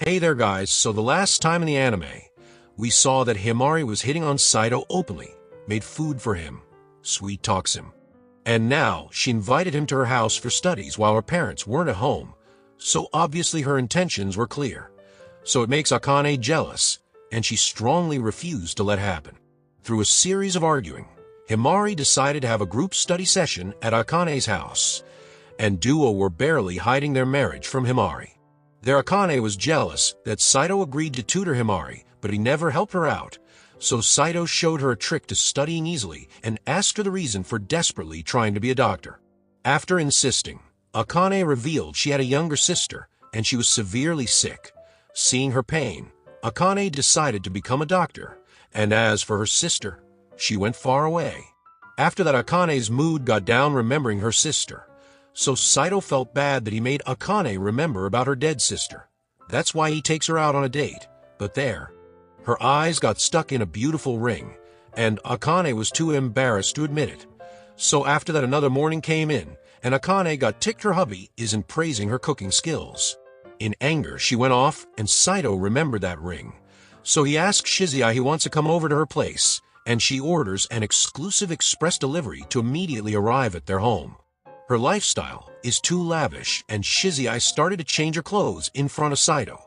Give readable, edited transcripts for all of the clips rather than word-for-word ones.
Hey there guys, so the last time in the anime, we saw that Himari was hitting on Saito openly, made food for him, sweet talks him. And now, she invited him to her house for studies while her parents weren't at home, so obviously her intentions were clear. So it makes Akane jealous, and she strongly refused to let happen. Through a series of arguing, Himari decided to have a group study session at Akane's house, and Duo were barely hiding their marriage from Himari. Their Akane was jealous that Saito agreed to tutor Himari, but he never helped her out, so Saito showed her a trick to studying easily and asked her the reason for desperately trying to be a doctor. After insisting, Akane revealed she had a younger sister, and she was severely sick. Seeing her pain, Akane decided to become a doctor, and as for her sister, she went far away. After that, Akane's mood got down remembering her sister, so Saito felt bad that he made Akane remember about her dead sister. That's why he takes her out on a date, but there, her eyes got stuck in a beautiful ring, and Akane was too embarrassed to admit it. So after that, another morning came in, and Akane got ticked her hubby isn't praising her cooking skills. In anger, she went off, and Saito remembered that ring. So he asks Shizuya he wants to come over to her place, and she orders an exclusive express delivery to immediately arrive at their home. Her lifestyle is too lavish, and Shizuya started to change her clothes in front of Saito.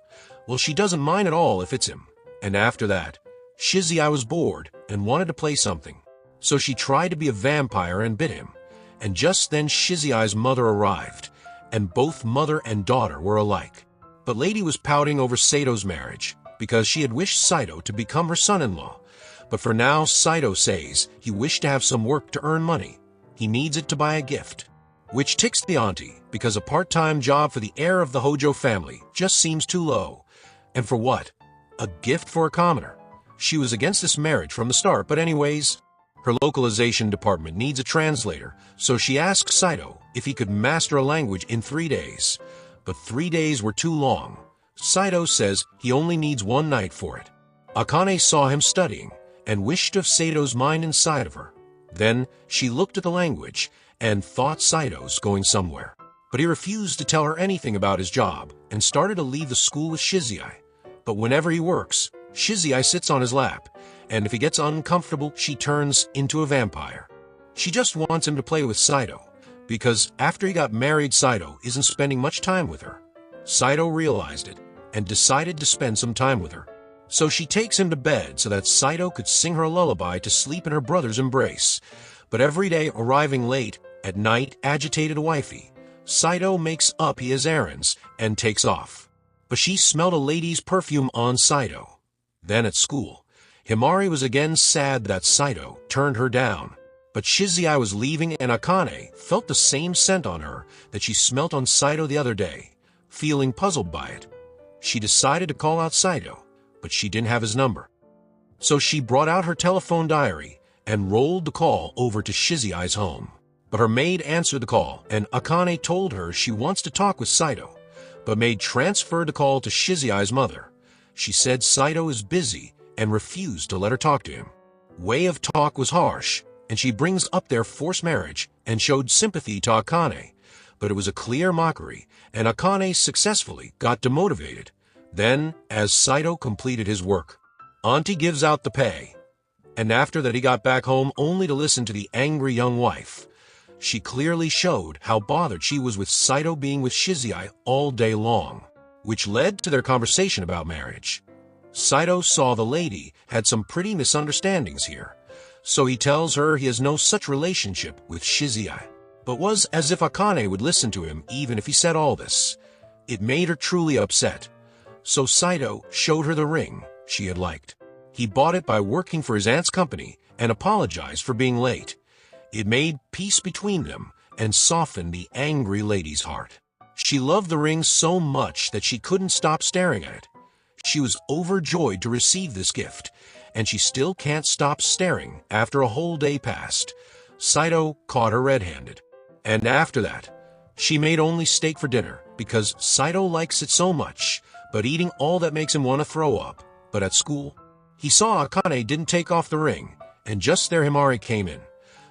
Well, she doesn't mind at all if it's him. And after that, Shizuya was bored and wanted to play something. So she tried to be a vampire and bit him. And just then Shizuya's mother arrived, and both mother and daughter were alike. But Lady was pouting over Saito's marriage, because she had wished Saito to become her son-in-law. But for now, Saito says he wished to have some work to earn money. He needs it to buy a gift. Which ticks the auntie, because a part-time job for the heir of the Hojo family just seems too low. And for what? A gift for a commoner. She was against this marriage from the start, but anyways, her localization department needs a translator, so she asks Saito if he could master a language in 3 days. But 3 days were too long. Saito says he only needs 1 night for it. Akane saw him studying, and wished to have Saito's mind inside of her. Then she looked at the language, and thought Saito's going somewhere. But he refused to tell her anything about his job, and started to leave the school with Shizuya. But whenever he works, Shizuya sits on his lap, and if he gets uncomfortable, she turns into a vampire. She just wants him to play with Saito, because after he got married, Saito isn't spending much time with her. Saito realized it, and decided to spend some time with her. So she takes him to bed so that Saito could sing her a lullaby to sleep in her brother's embrace. But every day, arriving late, at night, agitated wifey, Saito makes up he has errands and takes off. But she smelled a lady's perfume on Saito. Then at school, Himari was again sad that Saito turned her down. But Shizuya was leaving, and Akane felt the same scent on her that she smelt on Saito the other day. Feeling puzzled by it, she decided to call out Saito, but she didn't have his number. So she brought out her telephone diary and rolled the call over to Shizuya's home. But her maid answered the call, and Akane told her she wants to talk with Saito, but maid transferred the call to Shizuya's mother. She said Saito is busy and refused to let her talk to him. Way of talk was harsh, and she brings up their forced marriage and showed sympathy to Akane, but it was a clear mockery, and Akane successfully got demotivated. Then, as Saito completed his work, Auntie gives out the pay, and after that he got back home only to listen to the angry young wife. She clearly showed how bothered she was with Saito being with Shizuya all day long, which led to their conversation about marriage. Saito saw the lady had some pretty misunderstandings here, so he tells her he has no such relationship with Shizuya, but was as if Akane would listen to him even if he said all this. It made her truly upset, so Saito showed her the ring she had liked. He bought it by working for his aunt's company and apologized for being late. It made peace between them and softened the angry lady's heart. She loved the ring so much that she couldn't stop staring at it. She was overjoyed to receive this gift, and she still can't stop staring after a whole day passed. Saito caught her red-handed, and after that, she made only steak for dinner because Saito likes it so much, but eating all that makes him want to throw up. But at school, he saw Akane didn't take off the ring, and just there Himari came in.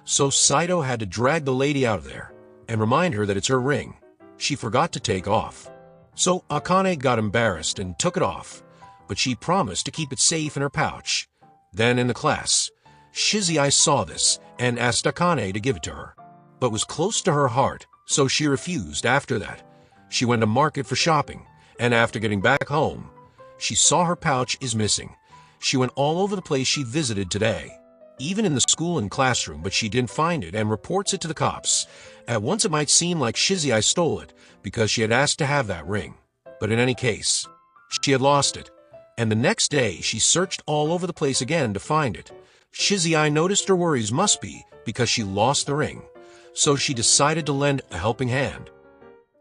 So Saito had to drag the lady out of there and remind her that it's her ring. She forgot to take off. So Akane got embarrassed and took it off, but she promised to keep it safe in her pouch. Then in the class, Shizai saw this and asked Akane to give it to her, but was close to her heart, so she refused after that. She went to market for shopping, and after getting back home, she saw her pouch is missing. She went all over the place she visited today, even in the school and classroom, but she didn't find it and reports it to the cops. At once it might seem like Shizai stole it because she had asked to have that ring, but in any case, she had lost it, and the next day she searched all over the place again to find it. Shizai noticed her worries must be because she lost the ring, so she decided to lend a helping hand,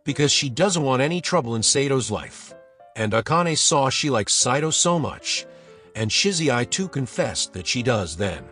because she doesn't want any trouble in Sato's life. And Akane saw she likes Sato so much, and Shizai too confessed that she does then.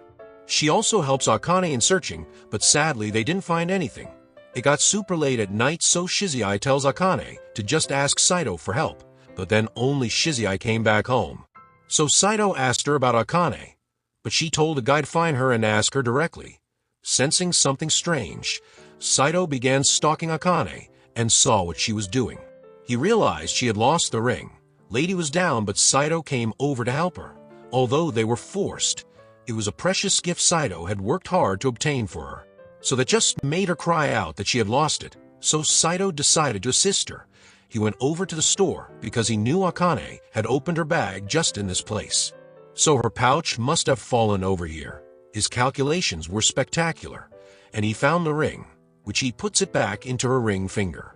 She also helps Akane in searching, but sadly they didn't find anything. It got super late at night, so Shizai tells Akane to just ask Saito for help, but then only Shizai came back home. So Saito asked her about Akane, but she told a guy to find her and ask her directly. Sensing something strange, Saito began stalking Akane and saw what she was doing. He realized she had lost the ring. Lady was down, but Saito came over to help her. Although they were forced, it was a precious gift Saito had worked hard to obtain for her, so that just made her cry out that she had lost it. So Saito decided to assist her. He went over to the store because he knew Akane had opened her bag just in this place. So her pouch must have fallen over here. His calculations were spectacular, and he found the ring, which he puts it back into her ring finger.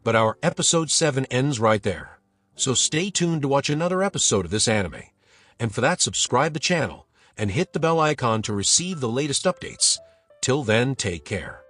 But our episode 7 ends right there. So stay tuned to watch another episode of this anime. And for that, subscribe the channel and hit the bell icon to receive the latest updates. Till then, take care.